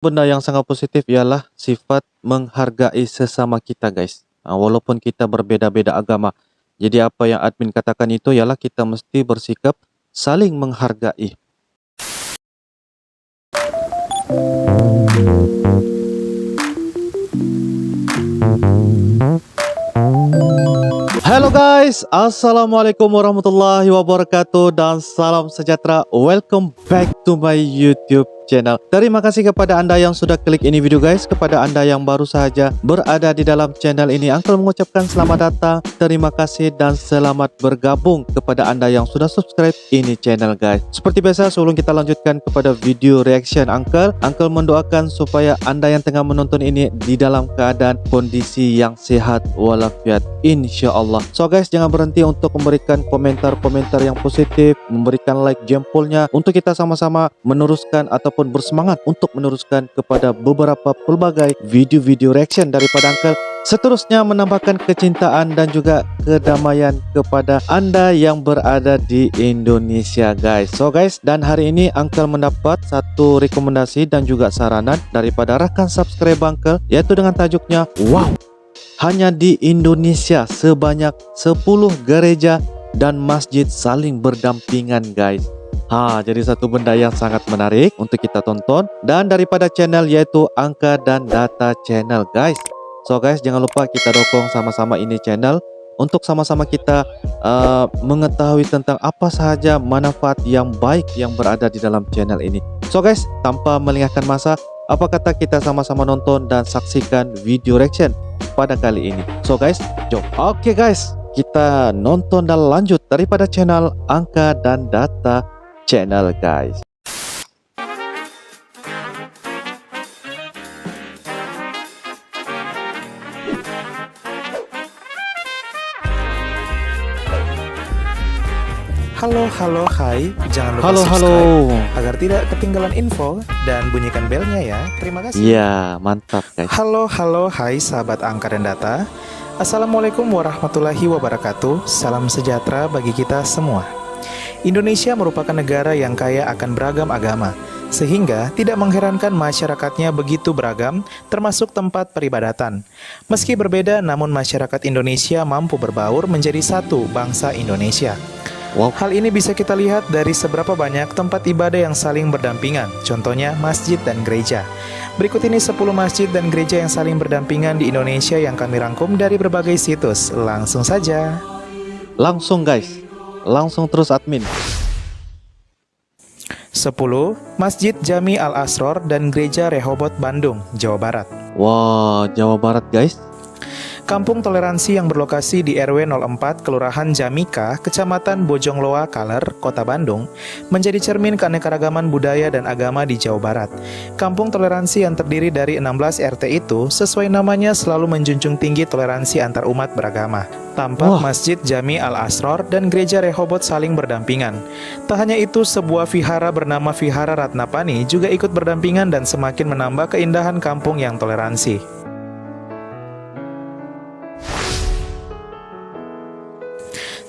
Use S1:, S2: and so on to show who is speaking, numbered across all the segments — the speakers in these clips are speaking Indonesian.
S1: Benda yang sangat positif ialah sifat menghargai sesama kita, guys. Walaupun kita berbeda-beda agama. Jadi apa yang admin katakan itu ialah kita mesti bersikap saling menghargai. Halo guys, Assalamualaikum warahmatullahi wabarakatuh dan salam sejahtera. Welcome back to my YouTube channel. Terima kasih kepada anda yang sudah klik ini video guys. Kepada anda yang baru saja berada di dalam channel ini, Uncle mengucapkan selamat datang, terima kasih dan selamat bergabung. Kepada anda yang sudah subscribe ini channel guys. Seperti biasa, sebelum kita lanjutkan kepada video reaction Uncle mendoakan supaya anda yang tengah menonton ini di dalam keadaan kondisi yang sehat walafiat insyaallah. So guys, jangan berhenti untuk memberikan komentar-komentar yang positif, memberikan like jempolnya untuk kita sama-sama meneruskan ataupun bersemangat untuk meneruskan kepada beberapa pelbagai video-video reaction daripada Uncle, seterusnya menambahkan kecintaan dan juga kedamaian kepada anda yang berada di Indonesia guys. So guys, dan hari ini Uncle mendapat satu rekomendasi dan juga saranan daripada rakan subscribe Uncle, yaitu dengan tajuknya, wow, hanya di Indonesia sebanyak 10 gereja dan masjid saling berdampingan guys. Jadi satu benda yang sangat menarik untuk kita tonton, dan daripada channel yaitu Angka dan Data Channel guys. So guys, jangan lupa kita dukung sama-sama ini channel untuk sama-sama kita mengetahui tentang apa sahaja manfaat yang baik yang berada di dalam channel ini. So guys, tanpa melengahkan masa, apa kata kita sama-sama nonton dan saksikan video reaction pada kali ini. So guys, jom. Oke guys, kita nonton dan lanjut daripada channel Angka dan Data Channel guys.
S2: Halo, hai. Jangan lupa
S1: Halo.
S2: subscribe agar tidak ketinggalan info dan bunyikan belnya ya. Terima kasih.
S1: Iya, mantap guys.
S2: Halo, hai sahabat Angka dan Data. Assalamualaikum warahmatullahi wabarakatuh. Salam sejahtera bagi kita semua. Indonesia merupakan negara yang kaya akan beragam agama, sehingga tidak mengherankan masyarakatnya begitu beragam, termasuk tempat peribadatan. Meski berbeda, namun masyarakat Indonesia mampu berbaur menjadi satu bangsa Indonesia.
S1: Wow.
S2: Hal ini bisa kita lihat dari seberapa banyak tempat ibadah yang saling berdampingan, contohnya masjid dan gereja. Berikut ini 10 masjid dan gereja yang saling berdampingan di Indonesia yang kami rangkum dari berbagai situs. Langsung saja.
S1: Langsung guys, langsung terus admin.
S2: 10. Masjid Jami Al-Asror dan Gereja Rehobot Bandung, Jawa Barat.
S1: Wah, Jawa Barat guys.
S2: Kampung toleransi yang berlokasi di RW 04 Kelurahan Jamika, Kecamatan Bojongloa, Kaler, Kota Bandung, menjadi cermin keanekaragaman budaya dan agama di Jawa Barat. Kampung toleransi yang terdiri dari 16 RT itu sesuai namanya selalu menjunjung tinggi toleransi antar umat beragama. Tampak Masjid Jami Al-Asror dan Gereja Rehobot saling berdampingan. Tak hanya itu, sebuah vihara bernama Vihara Ratnapani juga ikut berdampingan dan semakin menambah keindahan kampung yang toleransi.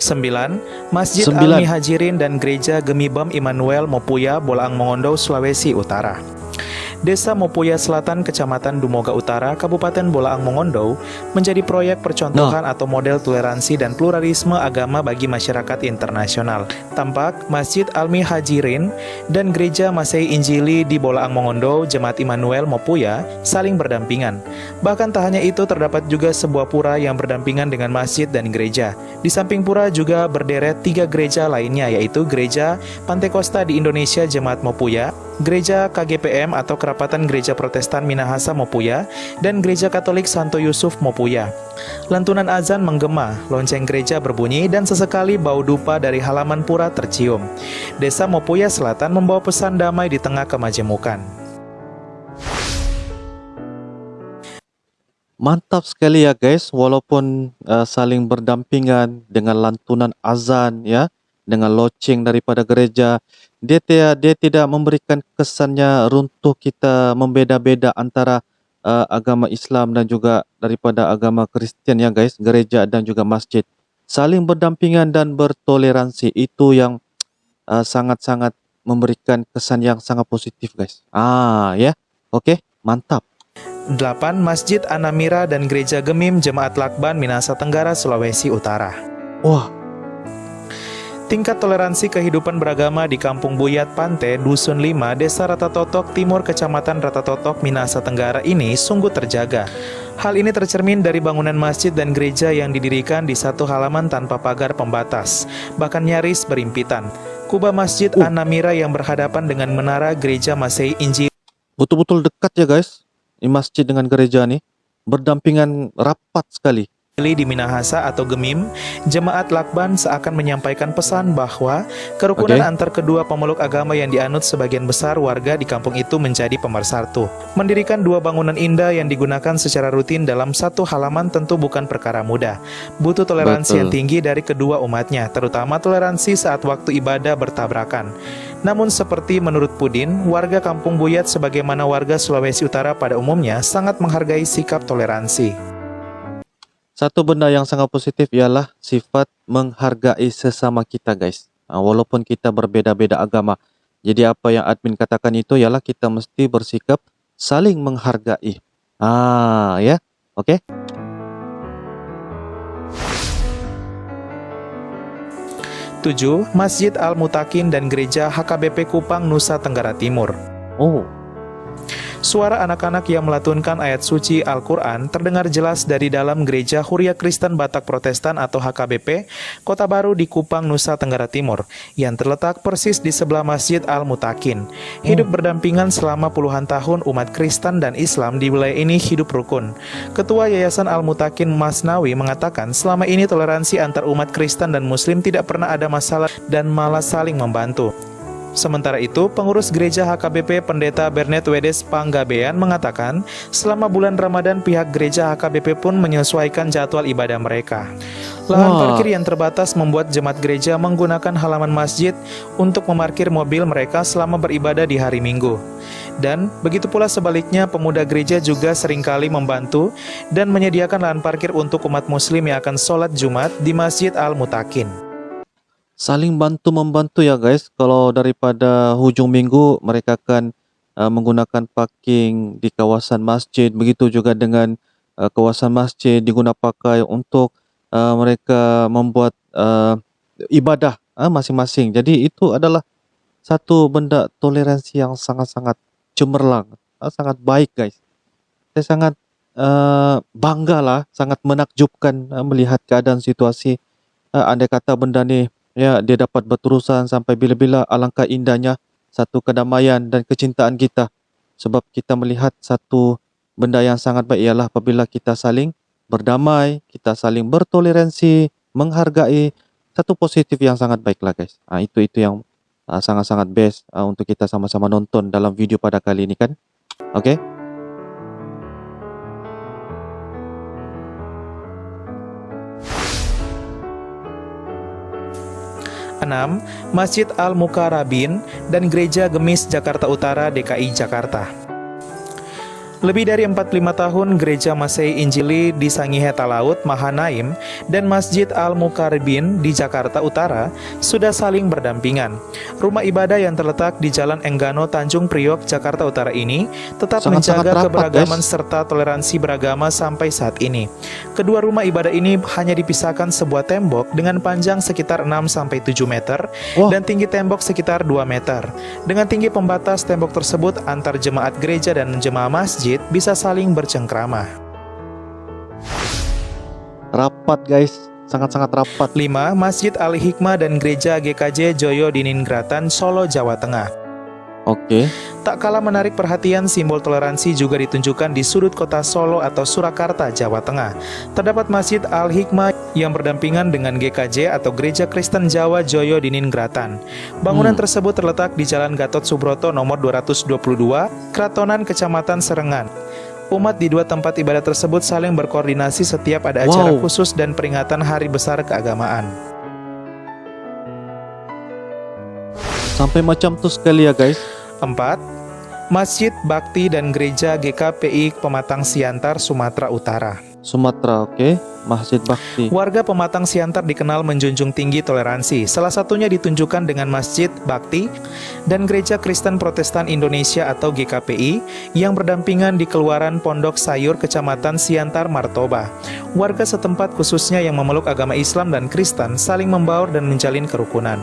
S2: 9. Masjid Al-Mihajirin dan Gereja Gemibam Immanuel Mopuya, Bolaang Mongondo, Sulawesi Utara. Desa Mopuya Selatan, Kecamatan Dumoga Utara, Kabupaten Bolaang Mongondo, menjadi proyek percontohan atau model toleransi dan pluralisme agama bagi masyarakat internasional. Tampak Masjid Al-Mihajirin dan Gereja Masei Injili di Bolaang Mongondo, Jemaat Immanuel Mopuya, saling berdampingan. Bahkan tak hanya itu, terdapat juga sebuah pura yang berdampingan dengan masjid dan gereja. Di samping pura juga berderet 3 gereja lainnya, yaitu Gereja Pantekosta di Indonesia Jemaat Mopuya, Gereja KGPM atau Kerapatan Gereja Protestan Minahasa Mopuya, dan Gereja Katolik Santo Yusuf Mopuya. Lantunan azan menggema, lonceng gereja berbunyi, dan sesekali bau dupa dari halaman pura tercium. Desa Mopuya Selatan membawa pesan damai di tengah kemajemukan.
S1: Mantap sekali ya guys, walaupun saling berdampingan dengan lantunan azan ya, dengan loceng daripada gereja, dia tidak memberikan kesannya runtuh kita membeda-beda antara agama Islam dan juga daripada agama Kristen ya guys. Gereja dan juga masjid saling berdampingan dan bertoleransi, itu yang sangat-sangat memberikan kesan yang sangat positif guys. Ya. Oke, mantap.
S2: 8. Masjid Anamira dan Gereja Gemim Jemaat Lakban Minahasa Tenggara, Sulawesi Utara.
S1: Wah,
S2: Tingkat toleransi kehidupan beragama di Kampung Buyat Pante, Dusun 5, Desa Ratatotok Timur, Kecamatan Ratatotok, Minahasa Tenggara ini sungguh terjaga. Hal ini tercermin dari bangunan masjid dan gereja yang didirikan di satu halaman tanpa pagar pembatas, bahkan nyaris berimpitan. Kubah Masjid Anamira yang berhadapan dengan menara Gereja Masehi Injil
S1: betul-betul dekat ya guys. Ini masjid dengan gereja nih berdampingan rapat sekali.
S2: di Minahasa atau Gemim, Jemaat Lakban seakan menyampaikan pesan bahwa kerukunan antar kedua pemeluk agama yang dianut sebagian besar warga di kampung itu menjadi pemersatu. Mendirikan dua bangunan indah yang digunakan secara rutin dalam satu halaman tentu bukan perkara mudah. Butuh toleransi yang tinggi dari kedua umatnya, terutama toleransi saat waktu ibadah bertabrakan. Namun seperti menurut Pudin, warga Kampung Buyat sebagaimana warga Sulawesi Utara pada umumnya sangat menghargai sikap toleransi.
S1: Satu benda yang sangat positif ialah sifat menghargai sesama kita guys. Walaupun kita berbeda-beda agama. Jadi apa yang admin katakan itu ialah kita mesti bersikap saling menghargai. Ya, oke.
S2: 7. Masjid Al-Mutakin dan Gereja HKBP Kupang, Nusa Tenggara Timur. Suara anak-anak yang melatunkan ayat suci Al-Quran terdengar jelas dari dalam Gereja Huria Kristen Batak Protestan atau HKBP, Kota Baru di Kupang, Nusa Tenggara Timur, yang terletak persis di sebelah Masjid Al-Mutakin. Hidup berdampingan selama puluhan tahun, umat Kristen dan Islam di wilayah ini hidup rukun. Ketua Yayasan Al-Mutakin Masnawi mengatakan selama ini toleransi antar umat Kristen dan Muslim tidak pernah ada masalah dan malah saling membantu. Sementara itu, pengurus gereja HKBP Pendeta Bernet Wedes Panggabean mengatakan, selama bulan Ramadan pihak gereja HKBP pun menyesuaikan jadwal ibadah mereka. Lahan parkir yang terbatas membuat jemaat gereja menggunakan halaman masjid untuk memarkir mobil mereka selama beribadah di hari Minggu. Dan begitu pula sebaliknya, pemuda gereja juga seringkali membantu dan menyediakan lahan parkir untuk umat muslim yang akan sholat Jumat di Masjid Al-Mutakin.
S1: Saling bantu-membantu ya guys. Kalau daripada hujung minggu mereka akan menggunakan parking di kawasan masjid. Begitu juga dengan kawasan masjid digunakan pakai untuk mereka membuat ibadah masing-masing. Jadi itu adalah satu benda toleransi yang sangat-sangat cemerlang, sangat baik guys. Saya sangat bangga lah, sangat menakjubkan melihat keadaan situasi. Andai kata benda ni ya, dia dapat berterusan sampai bila-bila, alangkah indahnya satu kedamaian dan kecintaan kita. Sebab kita melihat satu benda yang sangat baik ialah apabila kita saling berdamai, kita saling bertoleransi, menghargai, satu positif yang sangat baik lah guys. Itu yang sangat-sangat best untuk kita sama-sama nonton dalam video pada kali ini kan. Oke.
S2: 6. Masjid Al-Mukarrabin dan Gereja Gemis Jakarta Utara, DKI Jakarta. Lebih dari 45 tahun, Gereja Masehi Injili di Sangihe Talaut, Mahanaim, dan Masjid Al-Mukarrabin di Jakarta Utara sudah saling berdampingan. Rumah ibadah yang terletak di Jalan Enggano, Tanjung Priok, Jakarta Utara ini tetap menjaga keberagaman serta toleransi beragama sampai saat ini. Kedua rumah ibadah ini hanya dipisahkan sebuah tembok dengan panjang sekitar 6-7 meter dan tinggi tembok sekitar 2 meter. Dengan tinggi pembatas tembok tersebut, antar jemaat gereja dan jemaah masjid bisa saling bercengkrama.
S1: Rapat guys, sangat-sangat rapat.
S2: 5. Masjid Al-Hikmah dan Gereja GKJ Joyo Diningratan, Solo, Jawa Tengah.
S1: Oke.
S2: Tak kalah menarik perhatian, simbol toleransi juga ditunjukkan di sudut kota Solo atau Surakarta, Jawa Tengah. Terdapat Masjid Al-Hikmah yang berdampingan dengan GKJ atau Gereja Kristen Jawa Joyo Diningratan. Bangunan tersebut terletak di Jalan Gatot Subroto nomor 222, Kratonan, Kecamatan Serengan. Umat di dua tempat ibadah tersebut saling berkoordinasi setiap ada acara khusus dan peringatan hari besar keagamaan.
S1: Sampai macam tu sekali ya guys.
S2: 4. Masjid Bakti dan Gereja GKPI Pematang Siantar, Sumatera Utara.
S1: Sumatera, oke. Masjid Bakti.
S2: Warga Pematang Siantar dikenal menjunjung tinggi toleransi. Salah satunya ditunjukkan dengan Masjid Bakti dan Gereja Kristen Protestan Indonesia atau GKPI yang berdampingan di Keluaran Pondok Sayur, Kecamatan Siantar, Martoba. Warga setempat khususnya yang memeluk agama Islam dan Kristen saling membaur dan menjalin kerukunan.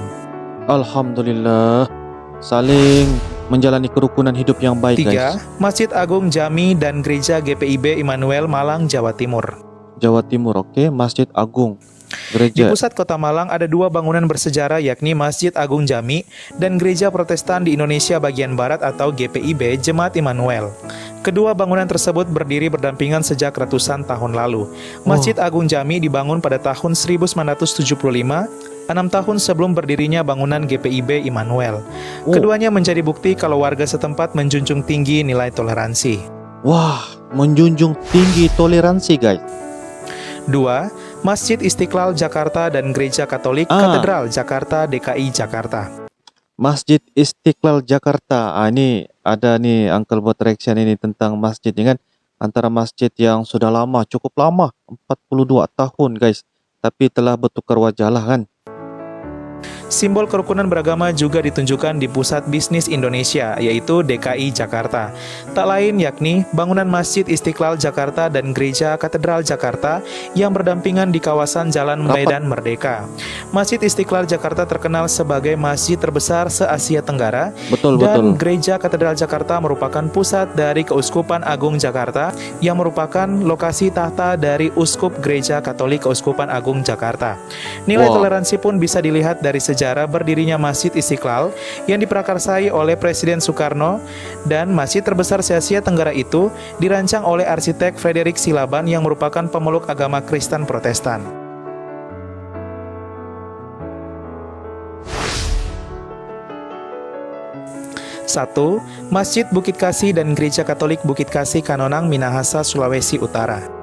S1: Alhamdulillah, saling menjalani kerukunan hidup yang baik,
S2: 3.
S1: guys.
S2: Masjid Agung Jami dan Gereja GPIB Immanuel Malang, Jawa Timur.
S1: Jawa Timur, oke. Masjid Agung,
S2: Di
S1: gereja.
S2: pusat kota Malang ada 2 bangunan bersejarah yakni Masjid Agung Jami dan Gereja Protestan di Indonesia bagian Barat atau GPIB Jemaat Immanuel. Kedua bangunan tersebut berdiri berdampingan sejak ratusan tahun lalu. Masjid Agung Jami dibangun pada tahun 1975, 6 tahun sebelum berdirinya bangunan GPIB Immanuel. Keduanya menjadi bukti kalau warga setempat menjunjung tinggi nilai toleransi.
S1: Wah, menjunjung tinggi toleransi, guys.
S2: 2. Masjid Istiqlal Jakarta dan Gereja Katolik Katedral Jakarta DKI Jakarta.
S1: Masjid Istiqlal Jakarta. Ini ada nih Uncle buat reaction ini tentang masjid ini kan. Antara masjid yang sudah lama, cukup lama, 42 tahun, guys. Tapi telah bertukar wajah lah kan.
S2: Simbol kerukunan beragama juga ditunjukkan di Pusat Bisnis Indonesia, yaitu DKI Jakarta. Tak lain yakni bangunan Masjid Istiqlal Jakarta dan Gereja Katedral Jakarta yang berdampingan di kawasan Jalan Medan Merdeka. Masjid Istiqlal Jakarta terkenal sebagai masjid terbesar se-Asia Tenggara.
S1: Betul.
S2: Gereja Katedral Jakarta merupakan pusat dari Keuskupan Agung Jakarta yang merupakan lokasi tahta dari Uskup Gereja Katolik Keuskupan Agung Jakarta. Nilai toleransi pun bisa dilihat dari sejarah berdirinya Masjid Istiqlal yang diprakarsai oleh Presiden Soekarno, dan masjid terbesar se-Asia Tenggara itu dirancang oleh arsitek Frederick Silaban yang merupakan pemeluk agama Kristen Protestan. Satu, Masjid Bukit Kasih dan Gereja Katolik Bukit Kasih Kanonang, Minahasa, Sulawesi Utara.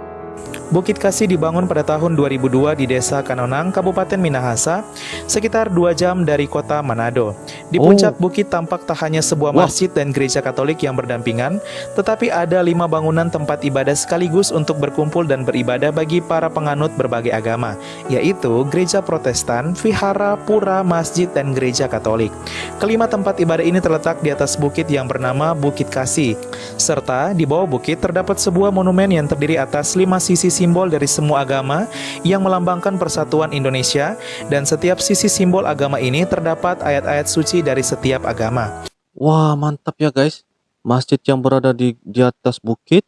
S2: Bukit Kasih dibangun pada tahun 2002 di Desa Kanonang, Kabupaten Minahasa, sekitar 2 jam dari kota Manado. Di puncak bukit tampak tak hanya sebuah masjid dan gereja Katolik yang berdampingan, tetapi ada 5 bangunan tempat ibadah sekaligus untuk berkumpul dan beribadah bagi para penganut berbagai agama, yaitu gereja Protestan, vihara, pura, masjid, dan gereja Katolik. Kelima tempat ibadah ini terletak di atas bukit yang bernama Bukit Kasih, serta di bawah bukit terdapat sebuah monumen yang terdiri atas 5 sisi simbol dari semua agama yang melambangkan persatuan Indonesia, dan setiap sisi simbol agama ini terdapat ayat-ayat suci dari setiap agama.
S1: Wah, mantap ya guys. Masjid yang berada di atas bukit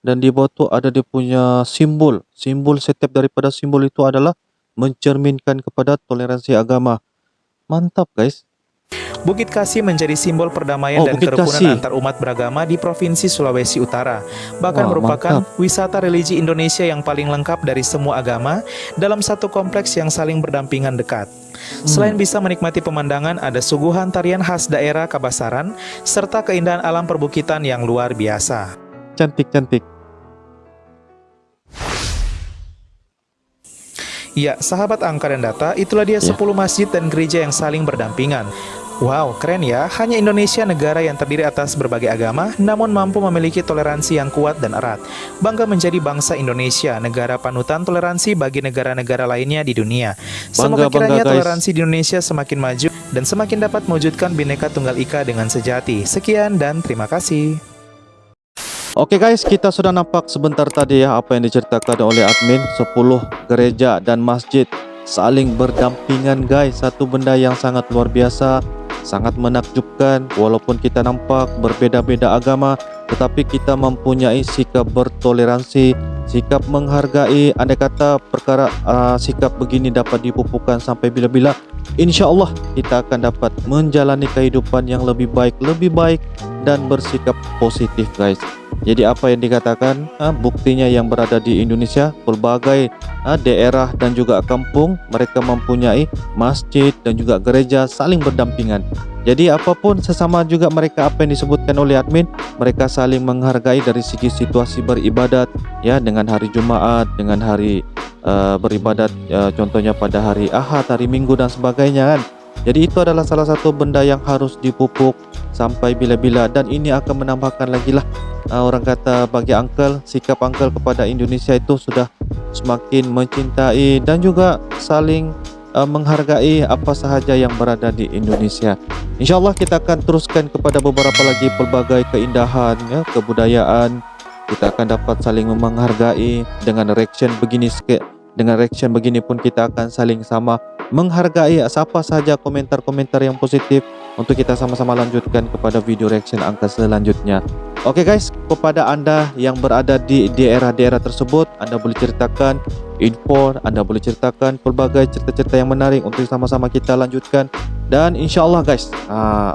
S1: dan di bawah tuh ada dia punya simbol. Simbol setiap daripada simbol itu adalah mencerminkan kepada toleransi agama. Mantap guys.
S2: Bukit Kasih menjadi simbol perdamaian dan kerukunan antar umat beragama di Provinsi Sulawesi Utara. Bahkan merupakan wisata religi Indonesia yang paling lengkap dari semua agama dalam satu kompleks yang saling berdampingan dekat. Selain bisa menikmati pemandangan, ada suguhan tarian khas daerah Kabasaran serta keindahan alam perbukitan yang luar biasa.
S1: Cantik-cantik.
S2: Ya, sahabat angka dan data, itulah dia 10 masjid dan gereja yang saling berdampingan. Wow, keren ya. Hanya Indonesia, negara yang terdiri atas berbagai agama, namun mampu memiliki toleransi yang kuat dan erat. Bangga menjadi bangsa Indonesia, negara panutan toleransi bagi negara-negara lainnya di dunia. Semoga kiranya toleransi di Indonesia semakin maju dan semakin dapat mewujudkan Bhinneka Tunggal Ika dengan sejati. Sekian dan terima kasih.
S1: Oke guys, kita sudah nampak sebentar tadi ya apa yang diceritakan oleh admin. 10 gereja dan masjid saling berdampingan guys. Satu benda yang sangat luar biasa, sangat menakjubkan. Walaupun kita nampak berbeda-beda agama, tetapi kita mempunyai sikap bertoleransi, sikap menghargai. Andai kata perkara sikap begini dapat dipupukkan sampai bila-bila, insya Allah kita akan dapat menjalani kehidupan yang lebih baik dan bersikap positif guys. Jadi apa yang dikatakan, buktinya yang berada di Indonesia, berbagai daerah dan juga kampung, mereka mempunyai masjid dan juga gereja saling berdampingan. Jadi apapun sesama juga mereka, apa yang disebutkan oleh admin, mereka saling menghargai dari segi situasi beribadat ya, dengan hari Jumat, dengan hari beribadat contohnya pada hari Ahad, hari Minggu dan sebagainya kan. Jadi itu adalah salah satu benda yang harus dipupuk sampai bila-bila, dan ini akan menambahkan lagi lah orang kata bagi uncle, sikap uncle kepada Indonesia itu sudah semakin mencintai dan juga saling menghargai apa sahaja yang berada di Indonesia. InsyaAllah kita akan teruskan kepada beberapa lagi pelbagai keindahan ya, kebudayaan. Kita akan dapat saling menghargai dengan reaction begini sikit. Dengan reaction begini pun kita akan saling sama menghargai siapa sahaja komentar-komentar yang positif untuk kita sama-sama lanjutkan kepada video reaction angka selanjutnya. Oke guys, kepada anda yang berada di daerah-daerah tersebut, anda boleh ceritakan info, anda boleh ceritakan pelbagai cerita-cerita yang menarik untuk sama-sama kita lanjutkan. Dan insyaAllah guys,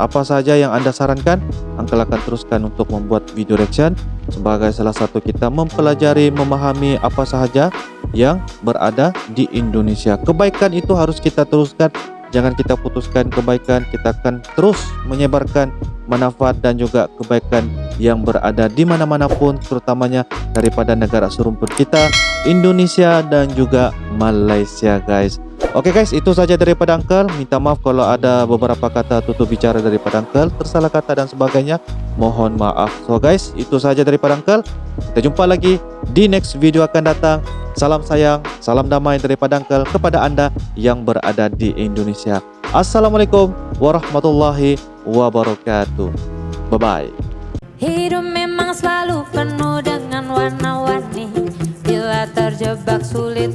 S1: apa sahaja yang anda sarankan, Uncle akan teruskan untuk membuat video reaction sebagai salah satu kita mempelajari, memahami apa sahaja yang berada di Indonesia. Kebaikan itu harus kita teruskan, jangan kita putuskan kebaikan. Kita akan terus menyebarkan manfaat dan juga kebaikan yang berada di mana-mana pun, terutamanya daripada negara serumpun kita, Indonesia dan juga Malaysia guys. Oke guys, itu saja daripada Uncle. Minta maaf kalau ada beberapa kata tutup bicara daripada Uncle, tersalah kata dan sebagainya, mohon maaf. So guys, itu saja daripada Uncle. Kita jumpa lagi di next video akan datang. Salam sayang, salam damai daripada Uncle kepada anda yang berada di Indonesia. Assalamualaikum warahmatullahi wabarakatuh. Bye-bye.
S3: Hidup memang selalu penuh dengan warna-warni. Bila terjebak sulit